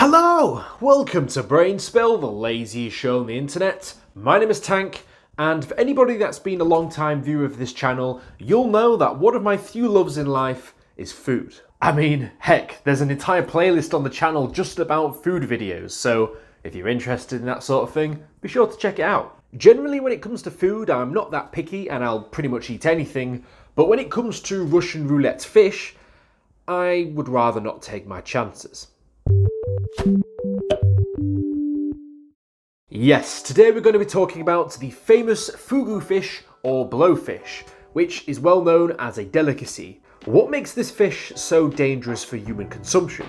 Hello! Welcome to Brain Spill, the laziest show on the internet. My name is Tank, and for anybody that's been a long time viewer of this channel, you'll know that one of my few loves in life is food. I mean, heck, there's an entire playlist on the channel just about food videos, so if you're interested in that sort of thing, be sure to check it out. Generally, when it comes to food, I'm not that picky and I'll pretty much eat anything, but when it comes to Russian roulette fish, I would rather not take my chances. Yes, today we're going to be talking about the famous Fugu fish or blowfish, which is well known as a delicacy. What makes this fish so dangerous for human consumption?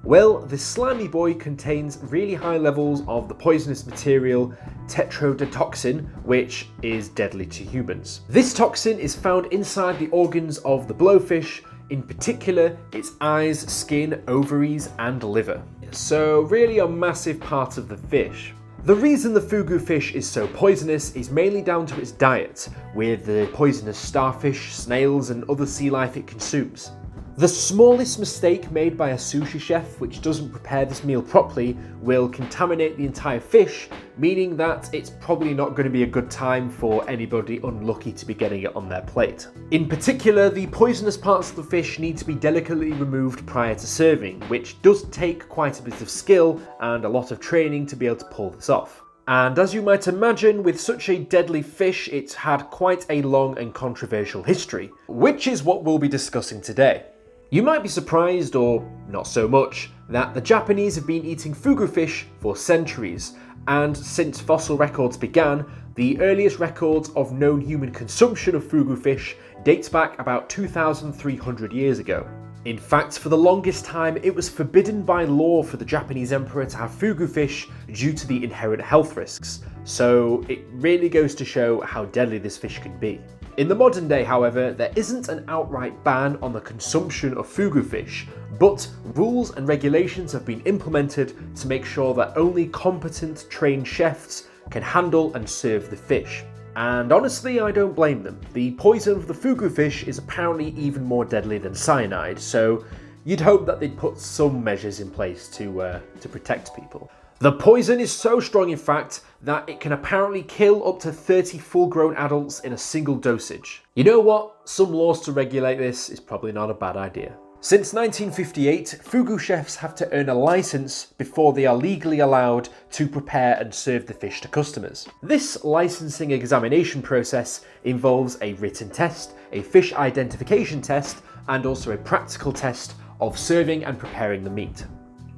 Well, this slimy boy contains really high levels of the poisonous material tetrodotoxin, which is deadly to humans. This toxin is found inside the organs of the blowfish, in particular its eyes, skin, ovaries and liver. So really a massive part of the fish. The reason the Fugu fish is so poisonous is mainly down to its diet, with the poisonous starfish, snails and other sea life it consumes. The smallest mistake made by a sushi chef which doesn't prepare this meal properly will contaminate the entire fish, meaning that it's probably not going to be a good time for anybody unlucky to be getting it on their plate. In particular, the poisonous parts of the fish need to be delicately removed prior to serving, which does take quite a bit of skill and a lot of training to be able to pull this off. And as you might imagine, with such a deadly fish, it's had quite a long and controversial history, which is what we'll be discussing today. You might be surprised, or not so much, that the Japanese have been eating fugu fish for centuries, and since fossil records began, the earliest records of known human consumption of fugu fish dates back about 2,300 years ago. In fact, for the longest time, it was forbidden by law for the Japanese emperor to have fugu fish due to the inherent health risks, so it really goes to show how deadly this fish can be. In the modern day, however, there isn't an outright ban on the consumption of fugu fish, but rules and regulations have been implemented to make sure that only competent, trained chefs can handle and serve the fish. And honestly, I don't blame them. The poison of the fugu fish is apparently even more deadly than cyanide, so you'd hope that they'd put some measures in place to protect people. The poison is so strong, in fact, that it can apparently kill up to 30 full-grown adults in a single dosage. You know what? Some laws to regulate this is probably not a bad idea. Since 1958, fugu chefs have to earn a license before they are legally allowed to prepare and serve the fish to customers. This licensing examination process involves a written test, a fish identification test, and also a practical test of serving and preparing the meat.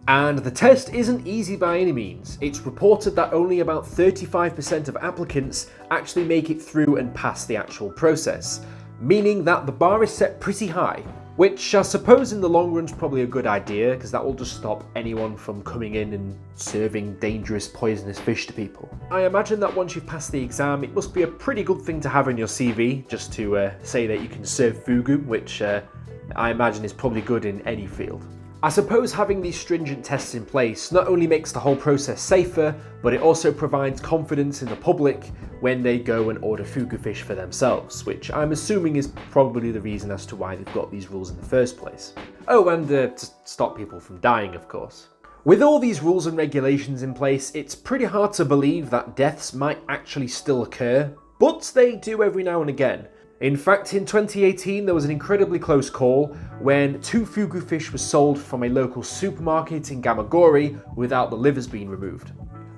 And the test isn't easy by any means. It's reported that only about 35% of applicants actually make it through and pass the actual process, meaning that the bar is set pretty high, which I suppose in the long run is probably a good idea, because that will just stop anyone from coming in and serving dangerous poisonous fish to people. I imagine that once you've passed the exam, it must be a pretty good thing to have in your CV, just to say that you can serve fugu, which I imagine is probably good in any field. I suppose having these stringent tests in place not only makes the whole process safer, but it also provides confidence in the public when they go and order fugu fish for themselves, which I'm assuming is probably the reason as to why they've got these rules in the first place. Oh, and to stop people from dying, of course. With all these rules and regulations in place, it's pretty hard to believe that deaths might actually still occur, but they do every now and again. In fact, in 2018, there was an incredibly close call when 2 fugu fish were sold from a local supermarket in Gamagori without the livers being removed.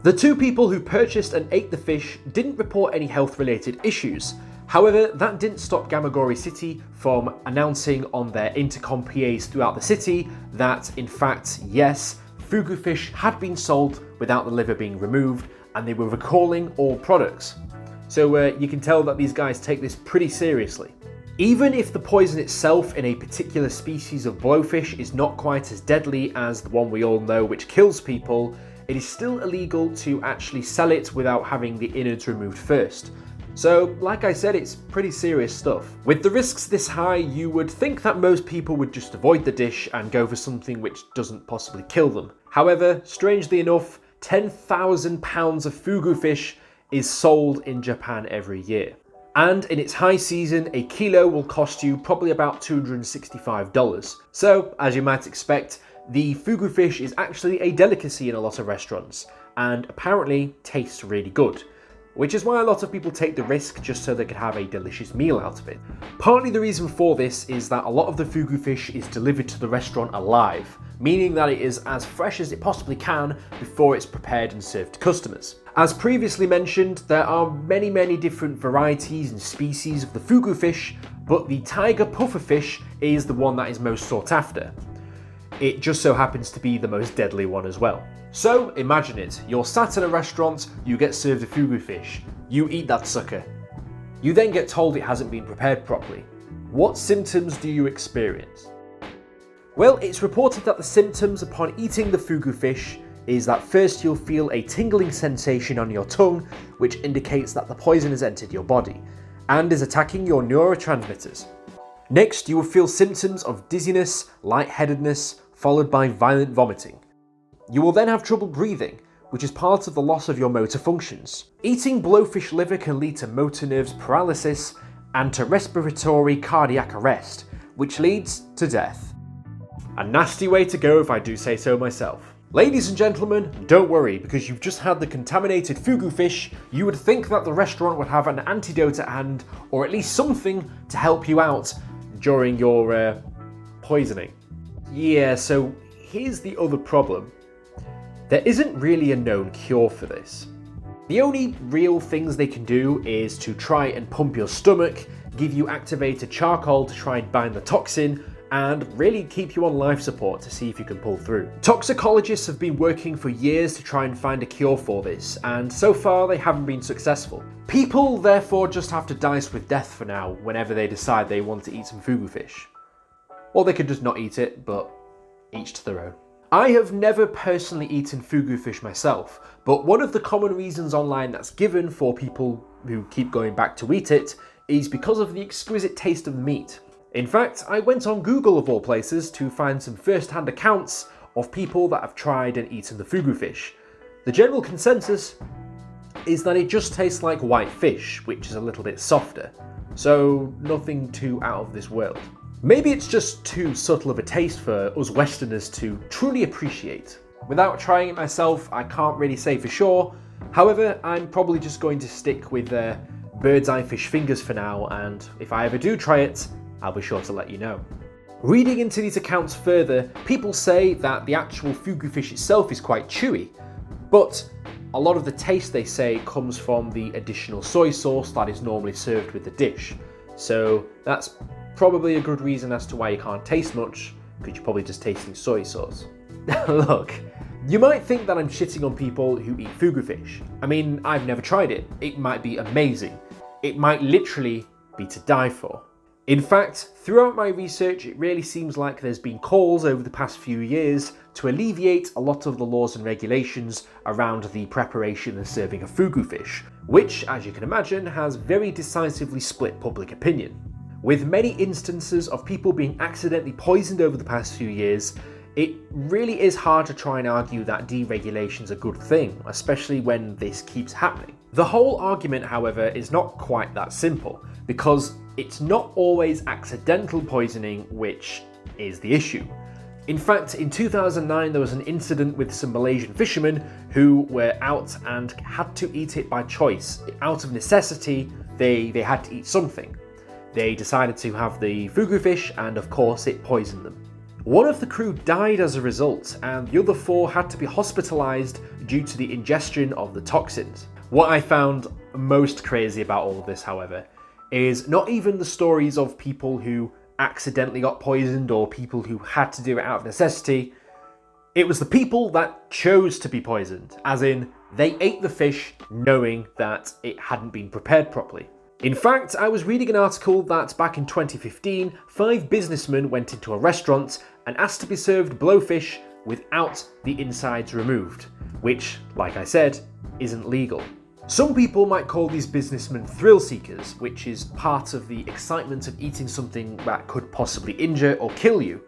The 2 people who purchased and ate the fish didn't report any health-related issues. However, that didn't stop Gamagori City from announcing on their intercom PAs throughout the city that, in fact, yes, fugu fish had been sold without the liver being removed, and they were recalling all products. So you can tell that these guys take this pretty seriously. Even if the poison itself in a particular species of blowfish is not quite as deadly as the one we all know which kills people, it is still illegal to actually sell it without having the innards removed first. So, like I said, it's pretty serious stuff. With the risks this high, you would think that most people would just avoid the dish and go for something which doesn't possibly kill them. However, strangely enough, 10,000 pounds of fugu fish is sold in Japan every year. And in its high season, a kilo will cost you probably about $265. So, as you might expect, the fugu fish is actually a delicacy in a lot of restaurants, and apparently tastes really good, which is why a lot of people take the risk just so they can have a delicious meal out of it. Partly the reason for this is that a lot of the fugu fish is delivered to the restaurant alive, meaning that it is as fresh as it possibly can before it's prepared and served to customers. As previously mentioned, there are many different varieties and species of the fugu fish, but the tiger puffer fish is the one that is most sought after. It just so happens to be the most deadly one as well. So imagine it, you're sat in a restaurant, you get served a fugu fish, you eat that sucker. You then get told it hasn't been prepared properly. What symptoms do you experience? Well, it's reported that the symptoms upon eating the fugu fish is that first you'll feel a tingling sensation on your tongue, which indicates that the poison has entered your body and is attacking your neurotransmitters. Next, you will feel symptoms of dizziness, lightheadedness, followed by violent vomiting. You will then have trouble breathing, which is part of the loss of your motor functions. Eating blowfish liver can lead to motor nerves paralysis and to respiratory cardiac arrest, which leads to death. A nasty way to go if I do say so myself. Ladies and gentlemen, don't worry, because you've just had the contaminated fugu fish. You would think that the restaurant would have an antidote at hand, or at least something to help you out during your poisoning. Yeah, so here's the other problem. There isn't really a known cure for this. The only real things they can do is to try and pump your stomach, give you activated charcoal to try and bind the toxin, and really keep you on life support to see if you can pull through. Toxicologists have been working for years to try and find a cure for this, and so far they haven't been successful. People therefore just have to dice with death for now whenever they decide they want to eat some fugu fish. Or they could just not eat it, but each to their own. I have never personally eaten fugu fish myself, but one of the common reasons online that's given for people who keep going back to eat it is because of the exquisite taste of the meat. In fact, I went on Google of all places to find some first-hand accounts of people that have tried and eaten the fugu fish. The general consensus is that it just tastes like white fish, which is a little bit softer, so nothing too out of this world. Maybe it's just too subtle of a taste for us Westerners to truly appreciate. Without trying it myself, I can't really say for sure. However, I'm probably just going to stick with bird's eye fish fingers for now, and if I ever do try it, I'll be sure to let you know. Reading into these accounts further, people say that the actual fugu fish itself is quite chewy, but a lot of the taste, they say, comes from the additional soy sauce that is normally served with the dish. So that's probably a good reason as to why you can't taste much, because you're probably just tasting soy sauce. Look, you might think that I'm shitting on people who eat fugu fish. I mean, I've never tried it. It might be amazing. It might literally be to die for. In fact, throughout my research, it really seems like there's been calls over the past few years to alleviate a lot of the laws and regulations around the preparation and serving of fugu fish, which, as you can imagine, has very decisively split public opinion. With many instances of people being accidentally poisoned over the past few years, it really is hard to try and argue that deregulation's a good thing, especially when this keeps happening. The whole argument, however, is not quite that simple, because it's not always accidental poisoning which is the issue. In fact, in 2009 there was an incident with some Malaysian fishermen who were out and had to eat it by choice. Out of necessity, they had to eat something. They decided to have the fugu fish, and of course it poisoned them. One of the crew died as a result, and the other 4 had to be hospitalised due to the ingestion of the toxins. What I found most crazy about all of this, however, is not even the stories of people who accidentally got poisoned or people who had to do it out of necessity. It was the people that chose to be poisoned, as in, they ate the fish knowing that it hadn't been prepared properly. In fact, I was reading an article that back in 2015, 5 businessmen went into a restaurant and asked to be served blowfish without the insides removed, which, like I said, isn't legal. Some people might call these businessmen thrill seekers, which is part of the excitement of eating something that could possibly injure or kill you.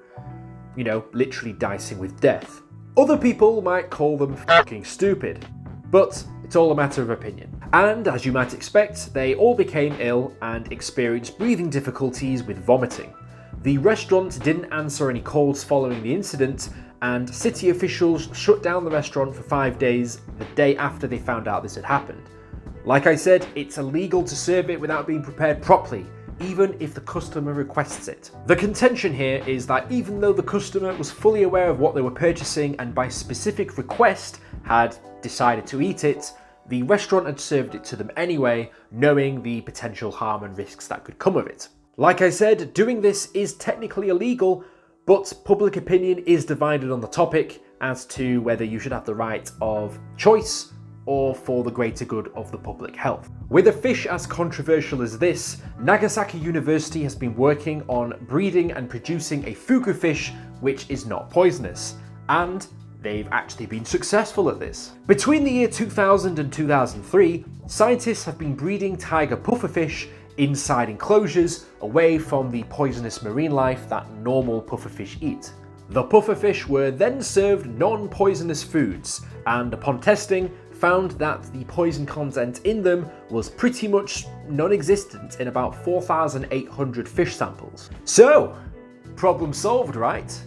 You know, literally dicing with death. Other people might call them fucking stupid, but it's all a matter of opinion. And as you might expect, they all became ill and experienced breathing difficulties with vomiting. The restaurant didn't answer any calls following the incident, and city officials shut down the restaurant for 5 days the day after they found out this had happened. Like I said, it's illegal to serve it without being prepared properly, even if the customer requests it. The contention here is that even though the customer was fully aware of what they were purchasing and by specific request had decided to eat it, the restaurant had served it to them anyway, knowing the potential harm and risks that could come of it. Like I said, doing this is technically illegal, but public opinion is divided on the topic as to whether you should have the right of choice or for the greater good of the public health. With a fish as controversial as this, Nagasaki University has been working on breeding and producing a fugu fish which is not poisonous, and they've actually been successful at this. Between the year 2000 and 2003, scientists have been breeding tiger pufferfish inside enclosures away from the poisonous marine life that normal pufferfish eat. The pufferfish were then served non-poisonous foods, and upon testing, found that the poison content in them was pretty much non-existent in about 4,800 fish samples. So, problem solved, right?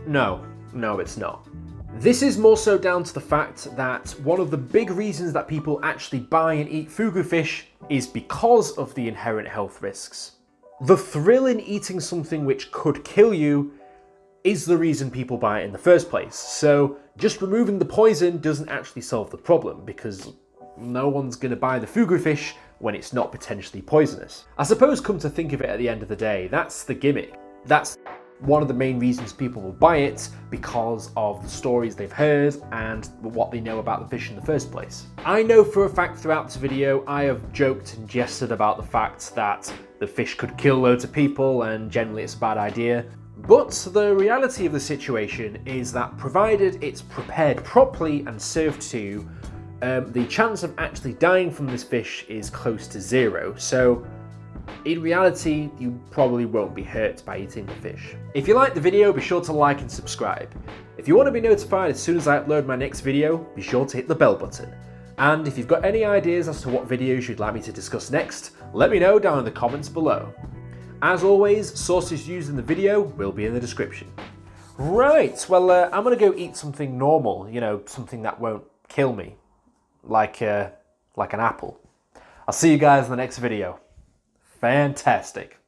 No, it's not. This is more so down to the fact that one of the big reasons that people actually buy and eat fugu fish is because of the inherent health risks. The thrill in eating something which could kill you is the reason people buy it in the first place. So just removing the poison doesn't actually solve the problem, because no one's going to buy the fugu fish when it's not potentially poisonous. I suppose, come to think of it, at the end of the day, that's the gimmick. That's one of the main reasons people will buy it, because of the stories they've heard and what they know about the fish in the first place. I know for a fact throughout this video I have joked and jested about the fact that the fish could kill loads of people and generally it's a bad idea. But the reality of the situation is that provided it's prepared properly and served to you, the chance of actually dying from this fish is close to zero. So in reality, you probably won't be hurt by eating the fish. If you liked the video, be sure to like and subscribe. If you want to be notified as soon as I upload my next video, be sure to hit the bell button. And if you've got any ideas as to what videos you'd like me to discuss next, let me know down in the comments below. As always, sources used in the video will be in the description. Right, well, I'm gonna go eat something normal, something that won't kill me, like an apple. I'll see you guys in the next video. Fantastic.